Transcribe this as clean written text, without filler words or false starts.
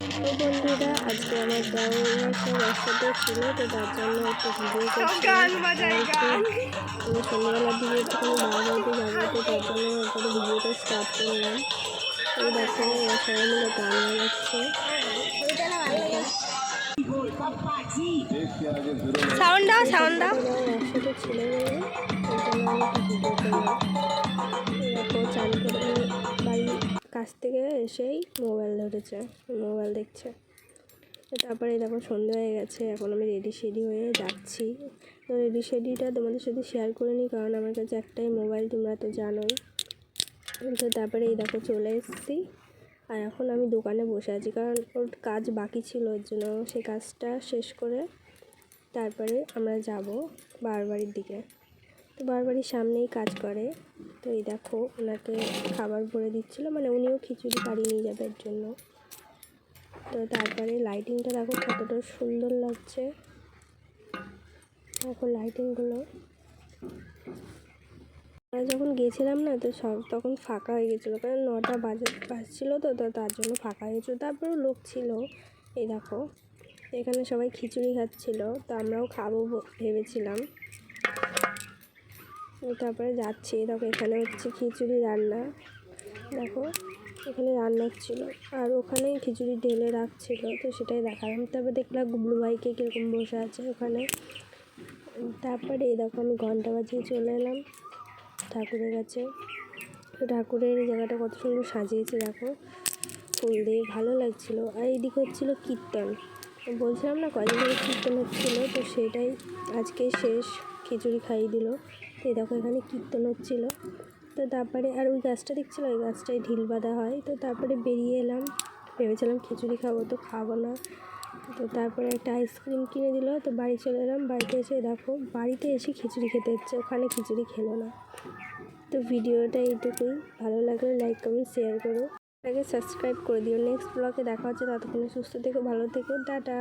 তো বন্ধুরা, আজকে আমার দেওয়ার সব একসাথে ছিল, তো তার জন্য একটু ভিডিও করছিলাম। আমি সন্ধ্যাবেলার দিকে একটুখানি বাবার বাড়িতে যাবো, তো তার জন্য একটু ভিডিওটা স্টার্ট করলাম। এই দেখো, ওরা সবাই মিলে গান বাজাচ্ছে। একসাথে ছিল বলে ওই জন্য আমি একটু ভিডিও করলাম। দেখো, চান করে বাড়ির কাছ থেকে এসেই মোবাইল ধরেছে, মোবাইল দেখছে। তারপরে দেখো সন্ধ্যা হয়ে গেছে, এখন আমি রেডি শেডি হয়ে যাচ্ছি। তো রেডি শেডিটা তোমাদের সাথে শেয়ার করে নিই, কারণ আমার কাছে একটাই মোবাইল, তোমরা তো জানোই। তো তারপরে এই দেখো চলে এসেছি, আর এখন আমি দোকানে বসে আছি, কারণ ওর কাজ বাকি ছিল, ওর জন্য সেই কাজটা শেষ করে তারপরে আমরা যাব বাবার বাড়ির দিকে। তো বাবার বাড়ির সামনেই কাজ করে। তো এই দেখো ওনাকে খাবার ভরে দিচ্ছিলো, মানে উনিও খিচুড়ি বাড়ি নিয়ে যাবে এর জন্য। তো তারপরে লাইটিংটা দেখো কতটা সুন্দর লাগছে, দেখো লাইটিংগুলো। আমরা যখন গেছিলাম না, তো সব তখন ফাঁকা হয়ে গেছিলো, কারণ 9টা বাজছিলো, তো তার জন্য ফাঁকা হয়ে গেছিলো। তারপরেও লোক ছিল। এই দেখো এখানে সবাই খিচুড়ি খাচ্ছিলো, তো আমরাও খাবো ভেবেছিলাম। তারপরে যাচ্ছি, দেখো এখানে হচ্ছে খিচুড়ি রান্না, দেখো এখানে রান্না হচ্ছিলো, আর ওখানেই খিচুড়ি ঢেলে রাখছিল, তো সেটাই দেখালাম। তারপর দেখলাম গুবলু ভাইকে কীরকম বসে আছে ওখানে। তারপরে এই দেখো আমি ঘন্টা বাজিয়ে চলে এলাম ঠাকুরের কাছে। তো ঠাকুরের এই জায়গাটা কত সুন্দর সাজিয়েছে, দেখো ফুল দিয়ে, ভালো লাগছিলো। আর এইদিকে হচ্ছিলো কীর্তন, বলছিলাম না কদিন ধরে কীর্তন হচ্ছিলো, তো সেটাই আজকে শেষ, খিচুড়ি খাইয়ে দিল। তো এই দেখো এখানে কীর্তন হচ্ছিলো। তো তারপরে আর ওই গাছটা দেখছিলো, ওই গাছটায় ঢিল বাঁধা হয়। তো তারপরে বেরিয়ে এলাম, ভেবেছিলাম খিচুড়ি খাবো, তো খাবো না। তো তারপরে একটা আইসক্রিম কিনে দিল, তো বাড়ি চলে এলাম। বাড়িতে এসে দেখো, বাড়িতে এসে খিচুড়ি খেতে হচ্ছে, ওখানে খিচুড়ি খেলো না। তো ভিডিওটা এইটুকুই, ভালো লাগলে লাইক কমেন্ট শেয়ার করো, আগে সাবস্ক্রাইব করে দিও। নেক্সট ব্লগে দেখা হচ্ছে, ততক্ষণে সুস্থ থেকো, ভালো থেকো, টাটা।